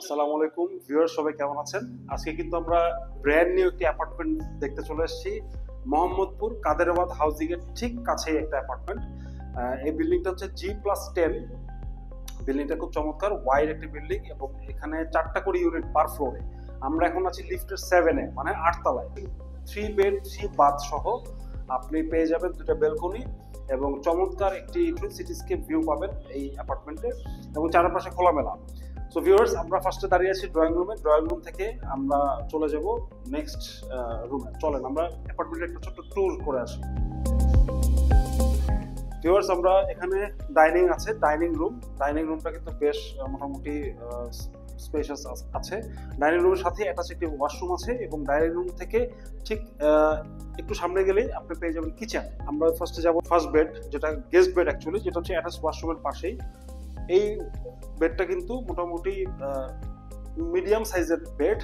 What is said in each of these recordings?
আসসালামু আলাইকুম ভিউয়ার, সবাই কেমন আছেন? আজকে কিন্তু আমরা ব্র্যান্ড নিউ একটি অ্যাপার্টমেন্ট দেখতে চলে এসেছি। মোহাম্মদপুর কাদেরাবাদ হাউজিং এর ঠিক কাছেই একটা অ্যাপার্টমেন্ট। এই বিল্ডিংটা হচ্ছে G+10। বিল্ডিংটা খুব চমৎকার, ওয়াইড একটি বিল্ডিং এবং এখানে 4টা করে ইউনিট পার ফ্লোরে। আমরা এখন আছি লিফটের 7-এ, মানে 8 তলায়। 3 বেড 3 বাথ সহ আপনি পেয়ে যাবেন 2টা ব্যালকনি এবং চমৎকার একটি সিটিস্কেপ ভিউ পাবেন এই অ্যাপার্টমেন্টে এবং চারপাশে খোলামেলা। সো ভিউয়ার্স, আমরা ফার্স্টে দাঁড়িয়ে আছি ড্রয়িং রুমে। ড্রয়িং রুম থেকে আমরা চলে যাব নেক্সট রুমে। চলেন আমরা অ্যাপার্টমেন্টের একটা ছোট্ট ট্যুর করে আসি। ভিউয়ার্স, আমরা এখানে ডাইনিং আছে, ডাইনিং রুমটা কিন্তু বেশ মোটামুটি স্পেশাস আছে। ডাইনিং রুমের সাথে অ্যাটাচ একটি ওয়াশরুম আছে এবং ডাইনিং রুম থেকে ঠিক একটু সামনে গেলেই আপনি পেয়ে যাবেন কিচেন। আমরা ফার্স্টে যাব ফার্স্ট বেড, যেটা গেস্ট বেড অ্যাকচুয়ালি, যেটা হচ্ছে অ্যাটাচ ওয়াশরুমের পাশেই। এই বেডটা কিন্তু মোটামুটি মিডিয়াম সাইজের বেড,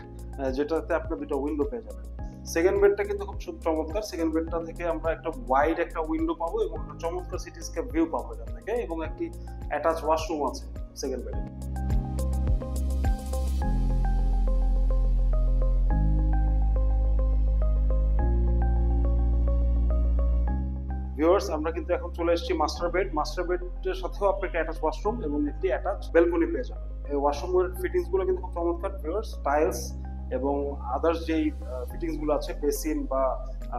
যেটাতে আপনি 2টা উইন্ডো পেয়ে যাবেন। সেকেন্ড বেডটা কিন্তু খুব চমৎকার। সেকেন্ড বেডটা থেকে আমরা একটা ওয়াইড একটা উইন্ডো পাবো এবং একটা চমৎকার সিটিস্কেপ ভিউ পাবো এখান থেকে, এবং একটি অ্যাটাচ ওয়াশরুম আছে সেকেন্ড বেডে। ভিউয়ার্স, আমরা কিন্তু এখন চলে এসেছি মাস্টার বেডের সাথেও আপনি একটা অ্যাটাচ ওয়াশরুম এবং একটি অ্যাটাচ ব্যালকনি পেয়ে যাবেন। এই ওয়াশরুমের ফিটিংস গুলো কিন্তু খুব চমৎকার ভিউয়ার্স। টাইলস এবং আদার্স যেই ফিটিংস গুলো আছে, বেসিন বা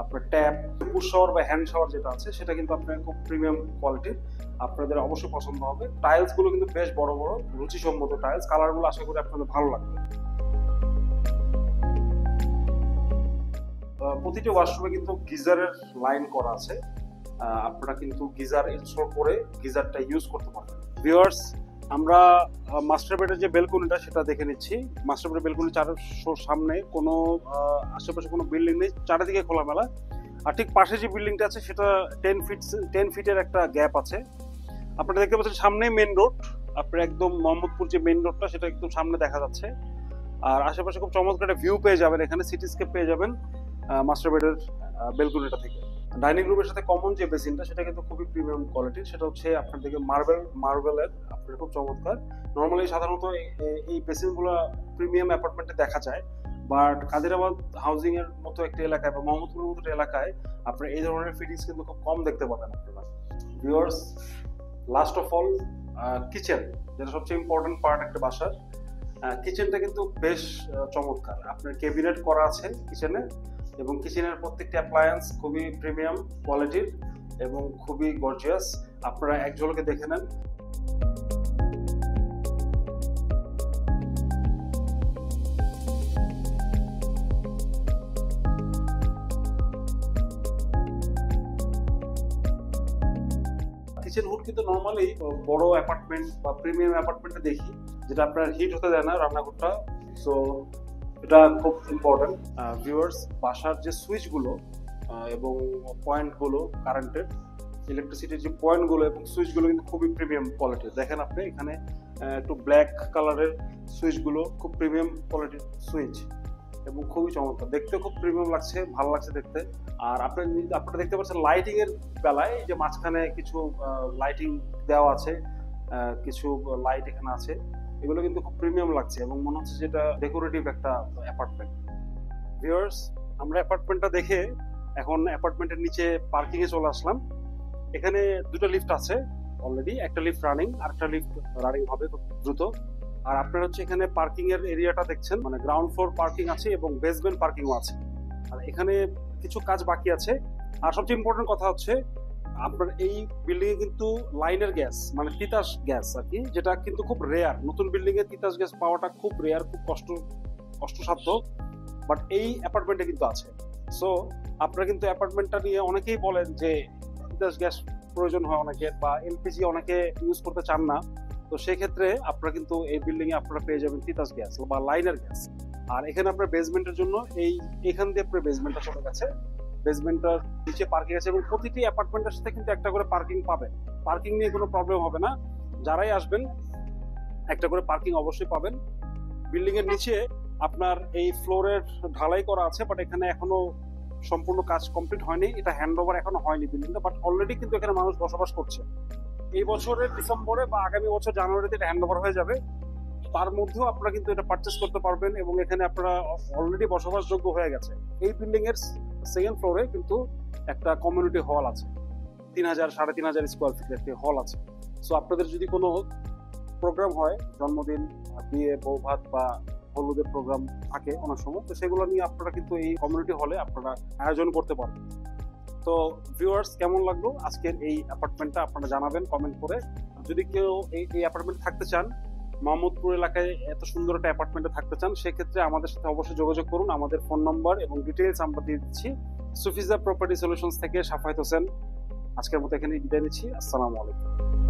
আপনার ট্যাপ, পুশ শাওয়ার বা হ্যান্ড শাওয়ার যেটা আছে, সেটা কিন্তু আপনার খুব প্রিমিয়াম কোয়ালিটির, আপনাদের অবশ্যই পছন্দ হবে। টাইলস গুলো কিন্তু বেশ বড় বড় রুচিসম্মত টাইলস, কালার গুলো আশা করি আপনাদের ভালো লাগবে। প্রতিটি ওয়াশরুমে কিন্তু গিজারের লাইন করা আছে, আপনারা কিন্তু গিজার ইনস্টল করে গিজারটা ইউজ করতে পারবেন। ভিউয়ার্স, আমরা মাস্টার বেডের যে বেলকনিটা সেটা দেখে নিচ্ছি। মাস্টার বেডের বেলকনি সামনে কোনো আশেপাশে কোনো বিল্ডিং নেই, চারিদিকে খোলামেলা। আর ঠিক পাশে যে বিল্ডিংটা আছে সেটা 10 ফিটের একটা গ্যাপ আছে। আপনারা দেখতে পাচ্ছেন সামনে মেন রোড, আপনার একদম মোহাম্মদপুর যে মেন রোডটা সেটা একদম সামনে দেখা যাচ্ছে। আর আশেপাশে খুব চমৎকার একটা ভিউ পেয়ে যাবেন, এখানে সিটিস্কেপ পেয়ে যাবেন মাস্টার বেডের বেলকনিটা থেকে। ডাইনিং রুমের সাথে কমন যে বেসিনটা সেটা কিন্তু খুবই প্রিমিয়াম কোয়ালিটির, সেটা হচ্ছে আপনার দিকে মার্বেলের, আপনার খুব চমৎকার। নর্মালি সাধারণত এই বেসিনগুলো প্রিমিয়াম অ্যাপার্টমেন্টে দেখা যায়, বাট কাদেরাবাদ হাউজিং এর মতো একটা এলাকায় বা মোহাম্মদপুরের মতো একটা এলাকায় আপনার এই ধরনের ফিটিংস কিন্তু খুব কম দেখতে পাবেন আপনারা। Viewers, last of all kitchen, যেটা সবচেয়ে ইম্পর্টেন্ট পার্ট একটা বাসার। কিচেনটা কিন্তু বেশ চমৎকার, আপনার ক্যাবিনেট করা আছে কিচেনে এবং কিচেনের প্রত্যেকটি অ্যাপ্লায়েন্স খুবই প্রিমিয়াম কোয়ালিটির এবং খুবই গর্জিয়াস। আপনারা এক ঝলকে দেখে নেন। কিচেন হুড কিন্তু নর্মালি বড় অ্যাপার্টমেন্ট বা প্রিমিয়াম অ্যাপার্টমেন্টে দেখি, যেটা আপনার হিট হতে দেয় না রান্নাঘরটা। সো এটা খুব ইম্পর্টেন্ট। ভিউয়ার্স, বাসার যে সুইচগুলো এবং পয়েন্টগুলো, কারেন্টের ইলেকট্রিসিটির যে পয়েন্টগুলো এবং সুইচগুলো কিন্তু খুবই প্রিমিয়াম কোয়ালিটির। দেখেন আপনি এখানে একটু ব্ল্যাক কালারের সুইচগুলো, খুব প্রিমিয়াম কোয়ালিটির সুইচ এবং খুবই চমৎকার, দেখতে খুব প্রিমিয়াম লাগছে, ভালো লাগছে দেখতে। আর আপনারা দেখতে পাচ্ছেন লাইটিং এর বেলায় যে মাঝখানে কিছু লাইটিং দেওয়া আছে, কিছু লাইট এখানে আছে, এগুলো কিন্তু খুব প্রিমিয়াম লাগছে এবং মনে হচ্ছে যেটা ডেকোরেটিভ একটা অ্যাপার্টমেন্ট। ভিউয়ার্স, আমরা অ্যাপার্টমেন্টটা দেখে এখন অ্যাপার্টমেন্টের নিচে পার্কিং এ চলে আসলাম। এখানে 2টা লিফট আছে অলরেডি, একটা লিফট রানিং আর একটা লিফট রানিং হবে খুব দ্রুত। আর আপনারা হচ্ছে এখানে পার্কিং এর এরিয়াটা দেখছেন, মানে গ্রাউন্ড ফ্লোর পার্কিং আছে এবং বেসমেন্ট পার্কিংও আছে। আর এখানে কিছু কাজ বাকি আছে। আর সবচেয়ে ইম্পর্টেন্ট কথা হচ্ছে আপনার এই বিল্ডিং এ কিন্তু লাইনের গ্যাস, মানে তিতাস গ্যাস আর কি, যেটা কিন্তু খুব রেয়ার। নতুন বিল্ডিং এ তিতাস গ্যাস পাওয়াটা খুব রেয়ার, খুব কষ্টসাধ্য, বাট এই অ্যাপার্টমেন্টে কিন্তু আছে। সো আপনারা কিন্তু অ্যাপার্টমেন্টটা নিয়ে অনেকেই বলেন যে তিতাস গ্যাস প্রয়োজন হয় অনেকের, বা এলপিজি অনেকে ইউজ করতে চান না। তো সেক্ষেত্রে আপনারা কিন্তু এই বিল্ডিং এ আপনারা পেয়ে যাবেন তিতাস গ্যাস বা লাইনের গ্যাস। আর এখানে আপনার বেসমেন্টের জন্য এইখান দিয়ে আপনার বেসমেন্টটা চলে গেছে, বেসমেন্টটার নিচে পার্কিং আছে এবং প্রতিটি অ্যাপার্টমেন্টের সাথে কিন্তু একটা করে পার্কিং পাবেন। পার্কিং নিয়ে কোনো প্রবলেম হবে না, যারাই আসবেন একটা করে পার্কিং অবশ্যই পাবেন। বিল্ডিং এর নিচে আপনার এই ফ্লোরের ঢালাই করা আছে, বাট এখানে এখনো সম্পূর্ণ কাজ কমপ্লিট হয়নি, এটা হ্যান্ড ওভার এখনো হয়নি বিল্ডিংটা, বাট অলরেডি কিন্তু এখানে মানুষ বসবাস করছে। এই বছরের ডিসেম্বরে বা আগামী বছর জানুয়ারিতে এটা হ্যান্ড ওভার হয়ে যাবে। তার মধ্যেও আপনারা কিন্তু এটা পারচেস করতে পারবেন এবং এখানে আপনারা অলরেডি বসবাসযোগ্য হয়ে গেছে। এই বিল্ডিং এর সেকেন্ড ফ্লোরে কিন্তু একটা কমিউনিটি হল আছে, 3,000-3,500 স্কোয়ার ফিটের একটি হল আছে। সো আপনাদের যদি কোনো প্রোগ্রাম হয়, জন্মদিন, বিয়ে, বউ ভাত বা হলুদের প্রোগ্রাম থাকে অনেক সময়, তো সেগুলো নিয়ে আপনারা কিন্তু এই কমিউনিটি হলে আপনারা আয়োজন করতে পারবেন। তো ভিউয়ার্স, কেমন লাগলো আজকের এই অ্যাপার্টমেন্টটা আপনারা জানাবেন কমেন্ট করে। যদি কেউ এই অ্যাপার্টমেন্টে থাকতে চান, মোহাম্মদপুর এলাকায় এত সুন্দর একটা অ্যাপার্টমেন্টে থাকতে চান, সেক্ষেত্রে আমাদের সাথে অবশ্যই যোগাযোগ করুন। আমাদের ফোন নম্বর এবং ডিটেইলস আমরা দিয়ে দিচ্ছি। সুফিজা প্রপার্টি সলিউশনস থেকে শাফায়েত হোসেন আজকের মতো এখানে বিদায় নিচ্ছি। আসসালামু আলাইকুম।